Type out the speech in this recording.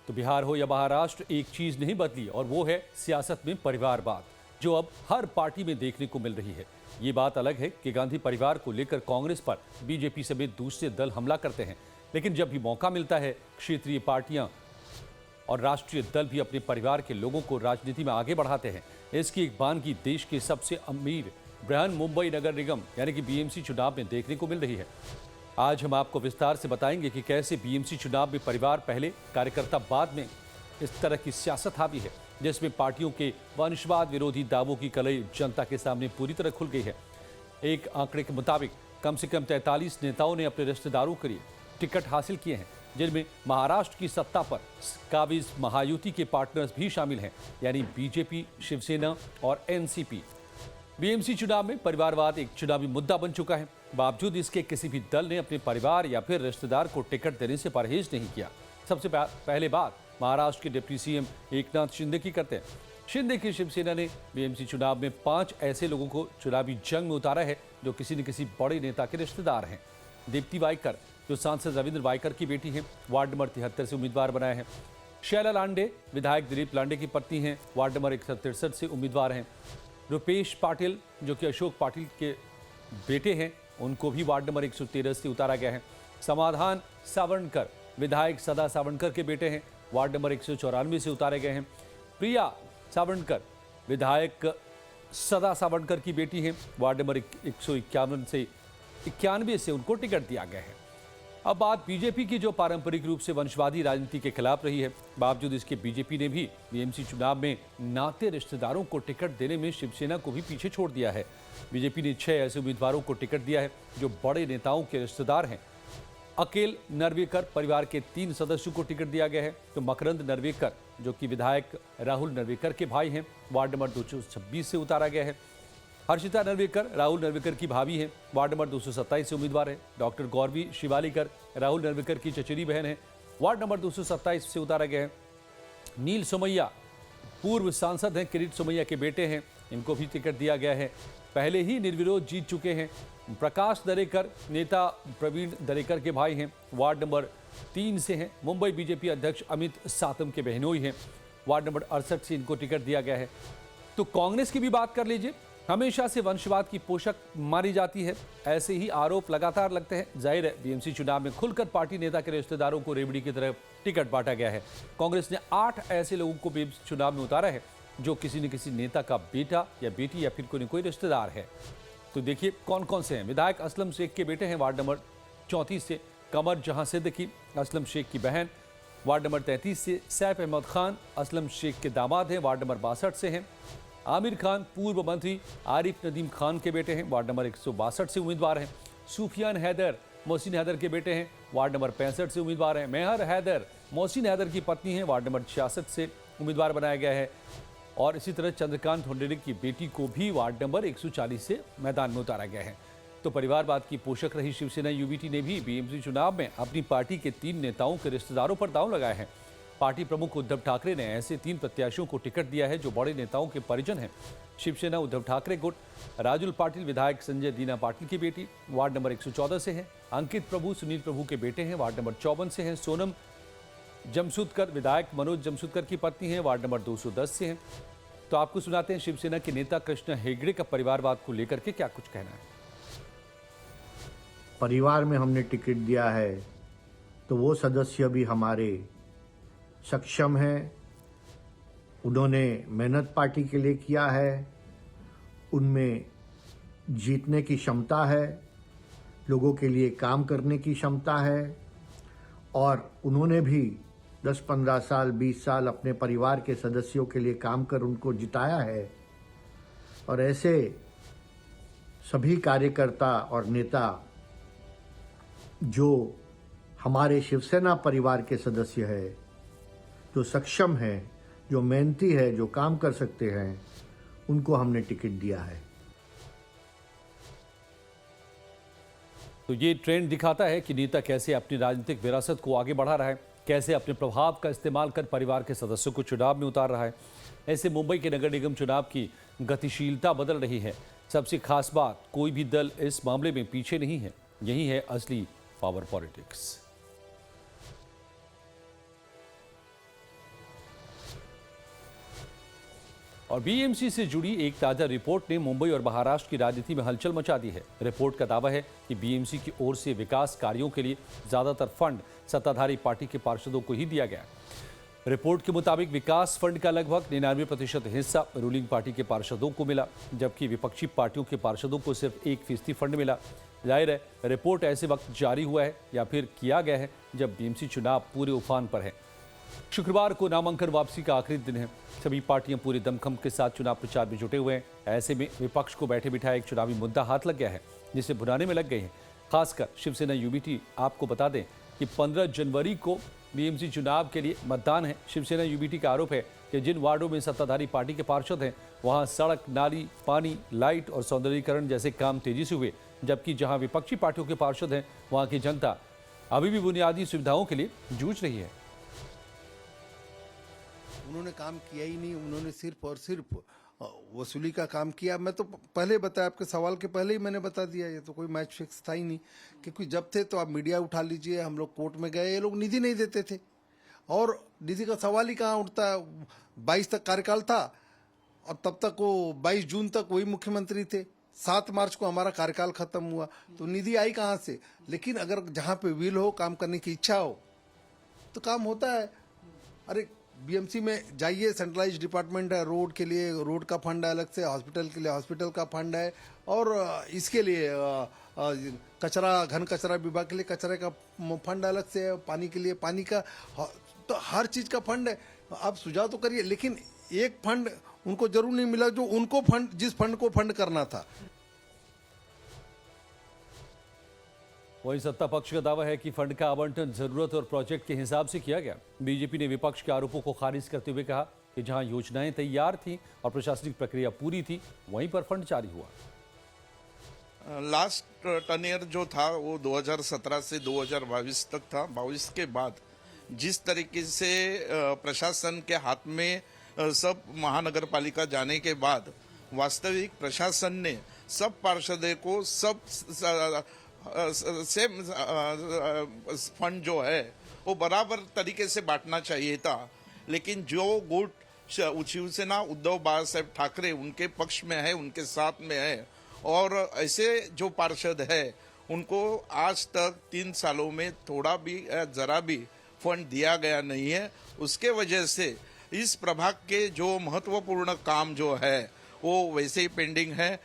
तो बिहार हो या महाराष्ट्र, एक चीज नहीं बदली और वो है सियासत में परिवारवाद, जो अब हर पार्टी में देखने को मिल रही है। ये बात अलग है कि गांधी परिवार को लेकर कांग्रेस पर बीजेपी समेत दूसरे दल हमला करते हैं, लेकिन जब भी मौका मिलता है क्षेत्रीय पार्टियां और राष्ट्रीय दल भी अपने परिवार के लोगों को राजनीति में आगे बढ़ाते हैं। इसकी एक बानगी देश के सबसे अमीर बृहन मुंबई नगर निगम यानी कि बीएमसी चुनाव में देखने को मिल रही है। आज हम आपको विस्तार से बताएंगे कि कैसे बीएमसी चुनाव में परिवार पहले कार्यकर्ता बाद में इस तरह की सियासत हावी है, जिसमें पार्टियों के वंशवाद विरोधी दावों की कलई जनता के सामने पूरी तरह खुल गई है। एक आंकड़े के मुताबिक कम से कम 43 नेताओं ने अपने रिश्तेदारों के लिए टिकट हासिल किए हैं, जिनमें महाराष्ट्र की सत्ता पर काबिज महायुति के पार्टनर्स भी शामिल हैं, यानी बीजेपी, शिवसेना और एनसीपी। बीएमसी चुनाव में परिवारवाद एक चुनावी मुद्दा बन चुका है। बावजूद इसके किसी भी दल ने अपने परिवार या फिर रिश्तेदार को टिकट देने से परहेज नहीं किया। सबसे पहले बात महाराष्ट्र के डिप्टी सीएम एकनाथ शिंदे की करते हैं। शिंदे की शिवसेना ने बीएमसी चुनाव में 5 ऐसे लोगों को चुनावी जंग में उतारा है जो किसी न किसी बड़े नेता के रिश्तेदार हैं। दीप्ति वाइकर, जो सांसद रविंद्र वाइकर की बेटी हैं, वार्ड नंबर 73 से उम्मीदवार बनाए हैं। शैला लांडे विधायक दिलीप लांडे की पत्नी हैं, वार्ड नंबर 163 से उम्मीदवार हैं। रुपेश पाटिल, जो कि अशोक पाटिल के बेटे हैं, उनको भी वार्ड नंबर 113 से उतारा गया है। समाधान सावरकर विधायक सदा सावरकर के बेटे हैं, वार्ड नंबर 194 से उतारे गए हैं। प्रिया सावरकर विधायक सदा सावरकर की बेटी हैं, वार्ड नंबर 191 से उनको टिकट दिया गया है। अब बात बीजेपी की, जो पारंपरिक रूप से वंशवादी राजनीति के खिलाफ रही है। बावजूद इसके बीजेपी ने भी बीएमसी चुनाव में नाते रिश्तेदारों को टिकट देने में शिवसेना को भी पीछे छोड़ दिया है। बीजेपी ने 6 ऐसे उम्मीदवारों को टिकट दिया है जो बड़े नेताओं के रिश्तेदार हैं। अकेल नरवेकर परिवार के 3 सदस्यों को टिकट दिया गया है। तो मकरंद नरवेकर, जो कि विधायक राहुल नरवेकर के भाई हैं, वार्ड नंबर 226 से उतारा गया है। हर्षिता नरवेकर राहुल नरवेकर की भाभी हैं, वार्ड नंबर 227 से उम्मीदवार है। डॉक्टर गौरवी शिवालीकर राहुल नरवेकर की चचेरी बहन है, वार्ड नंबर 227 से उतारा गया है। नील सोमैया पूर्व सांसद हैं, किरीट सोमैया के बेटे हैं, इनको भी टिकट दिया गया है। पहले ही निर्विरोध जीत चुके हैं। प्रकाश दरेकर नेता प्रवीण दरेकर के भाई हैं, वार्ड नंबर 3 से हैं। मुंबई बीजेपी अध्यक्ष अमित सातम के बहनोई हैं, वार्ड नंबर 68 से इनको टिकट दिया गया है। तो कांग्रेस की भी बात कर लीजिए। हमेशा से वंशवाद की पोषक मानी जाती है, ऐसे ही आरोप लगातार लगते हैं। जाहिर है बीएमसी चुनाव में खुलकर पार्टी नेता के रिश्तेदारों को रेवड़ी की तरह टिकट बांटा गया है। कांग्रेस ने 8 ऐसे लोगों को बीएमसी चुनाव में उतारा है जो किसी न किसी नेता का बेटा या बेटी या फिर कोई न कोई रिश्तेदार है। तो देखिए कौन कौन से हैं। विधायक असलम शेख के बेटे हैं, वार्ड नंबर 34 से। कमर जहां सिद्दीकी असलम शेख की बहन, वार्ड नंबर 33 से। सैफ अहमद खान असलम शेख के दामाद हैं, वार्ड नंबर 62 से हैं। आमिर खान पूर्व मंत्री आरिफ नदीम खान के बेटे हैं, वार्ड नंबर 162 से उम्मीदवार हैं। सूफियान हैदर मोहसिन हैदर के बेटे हैं, वार्ड नंबर 65 से उम्मीदवार हैं। मेहर हैदर मोहसिन हैदर की पत्नी हैं, वार्ड नंबर 66 से उम्मीदवार बनाया गया है। और इसी तरह चंद्रकांत हुंडेरे की बेटी को भी वार्ड नंबर 140 से मैदान में उतारा गया है। तो परिवारवाद की पोषक रही शिवसेना यूबीटी ने भी बीएमसी चुनाव में अपनी पार्टी के 3 नेताओं के रिश्तेदारों पर दांव लगाए हैं। पार्टी प्रमुख उद्धव ठाकरे ने ऐसे 3 प्रत्याशियों को टिकट दिया है जो बड़े नेताओं के परिजन हैं। शिवसेना उद्धव ठाकरे गुट राजुल पाटिल विधायक संजय दीना पाटिल की बेटी, वार्ड नंबर 114 से हैं। अंकित प्रभु सुनील प्रभु के बेटे हैं, वार्ड नंबर 54 से हैं। सोनम जमशुदकर विधायक मनोज जमशुदकर की पत्नी हैं, वार्ड नंबर 210 से हैं। तो आपको सुनाते हैं शिवसेना के नेता कृष्ण हेगड़े का परिवारवाद को लेकर के क्या कुछ कहना है। परिवार में हमने टिकट दिया है तो वो सदस्य भी हमारे सक्षम हैं, उन्होंने मेहनत पार्टी के लिए किया है, उनमें जीतने की क्षमता है, लोगों के लिए काम करने की क्षमता है और उन्होंने भी 10-15 साल 20 साल अपने परिवार के सदस्यों के लिए काम कर उनको जिताया है। और ऐसे सभी कार्यकर्ता और नेता जो हमारे शिवसेना परिवार के सदस्य है, जो सक्षम है, जो मेहनती है, जो काम कर सकते हैं, उनको हमने टिकट दिया है। तो ये ट्रेंड दिखाता है कि नेता कैसे अपनी राजनीतिक विरासत को आगे बढ़ा रहा है, कैसे अपने प्रभाव का इस्तेमाल कर परिवार के सदस्यों को चुनाव में उतार रहा है। ऐसे मुंबई के नगर निगम चुनाव की गतिशीलता बदल रही है। सबसे खास बात, कोई भी दल इस मामले में पीछे नहीं है। यही है असली पावर पॉलिटिक्स। और बीएमसी से जुड़ी एक ताजा रिपोर्ट ने मुंबई और महाराष्ट्र की राजनीति में हलचल मचा दी है। रिपोर्ट का दावा है कि बीएमसी की ओर से विकास कार्यों के लिए ज्यादातर फंड सत्ताधारी पार्टी के पार्षदों को ही दिया गया। रिपोर्ट के मुताबिक विकास फंड का लगभग 99% हिस्सा रूलिंग पार्टी के पार्षदों को मिला, जबकि विपक्षी पार्टियों के पार्षदों को सिर्फ 1% फंड मिला। जाहिर है, रिपोर्ट ऐसे वक्त जारी हुआ है या फिर किया गया है जब बीएमसी चुनाव पूरे उफान पर है। शुक्रवार को नामांकन वापसी का आखिरी दिन है। सभी पार्टियां पूरे दमखम के साथ चुनाव प्रचार में जुटे हुए हैं। ऐसे में विपक्ष को बैठे बिठाए एक चुनावी मुद्दा हाथ लग गया है, जिसे भुनाने में लग गए हैं। खासकर शिवसेना यूबीटी। आपको बता दें कि 15 जनवरी को बीएमसी चुनाव के लिए मतदान है। शिवसेना यूबीटी का आरोप है कि जिन वार्डों में सत्ताधारी पार्टी के पार्षद हैं, वहां सड़क, नाली, पानी, लाइट और सौंदर्यीकरण जैसे काम तेजी से हुए, जबकि जहां विपक्षी पार्टियों के पार्षद हैं, वहां की जनता अभी भी बुनियादी सुविधाओं के लिए जूझ रही है। उन्होंने काम किया ही नहीं, उन्होंने सिर्फ और सिर्फ वसूली का काम किया। मैं तो पहले बताया, आपके सवाल के पहले ही मैंने बता दिया, ये तो कोई मैच फिक्स था ही नहीं। क्योंकि जब थे तो आप मीडिया उठा लीजिए, हम लोग कोर्ट में गए, ये लोग निधि नहीं देते थे और निधि का सवाल ही कहाँ उठता है। 22 तक कार्यकाल था और तब तक वो 22 जून तक वही मुख्यमंत्री थे। 7 मार्च को हमारा कार्यकाल खत्म हुआ, तो निधि आई कहाँ से। लेकिन अगर जहाँ पे विल हो, काम करने की इच्छा हो, तो काम होता है। अरे बीएमसी में जाइए, सेंट्रलाइज डिपार्टमेंट है, रोड के लिए रोड का फंड है अलग से, हॉस्पिटल के लिए हॉस्पिटल का फंड है, और इसके लिए कचरा, घन कचरा विभाग के लिए कचरे का फंड अलग से है, पानी के लिए पानी का, तो हर चीज का फंड है। आप सुझाव तो करिए, लेकिन एक फंड उनको जरूर नहीं मिला जो उनको फंड, जिस फंड को फंड करना था। वहीं सत्ता पक्ष का दावा है कि फंड का आवंटन जरूरत और प्रोजेक्ट के हिसाब से किया गया। बीजेपी ने विपक्ष के आरोपों को खारिज करते हुए कहा कि जहां योजनाएं तैयार थीं और प्रशासनिक प्रक्रिया पूरी थी, वहीं पर फंड जारी हुआ। लास्ट टर्नियर जो था वो 2017 से 2022 तक था। 22 के बाद जिस तरीके से प्रशासन के हाथ में सब महानगर पालिका जाने के बाद वास्तविक प्रशासन ने सब पार्षदों को सब सेम फंड जो है वो बराबर तरीके से बांटना चाहिए था। लेकिन जो गुट शिवसेना उद्धव बाला साहेब ठाकरे उनके पक्ष में है, उनके साथ में है, और ऐसे जो पार्षद है उनको आज तक 3 सालों में थोड़ा भी जरा भी फंड दिया गया नहीं है। उसके वजह से इस प्रभाग के जो महत्वपूर्ण काम जो है वो वैसे ही पेंडिंग है।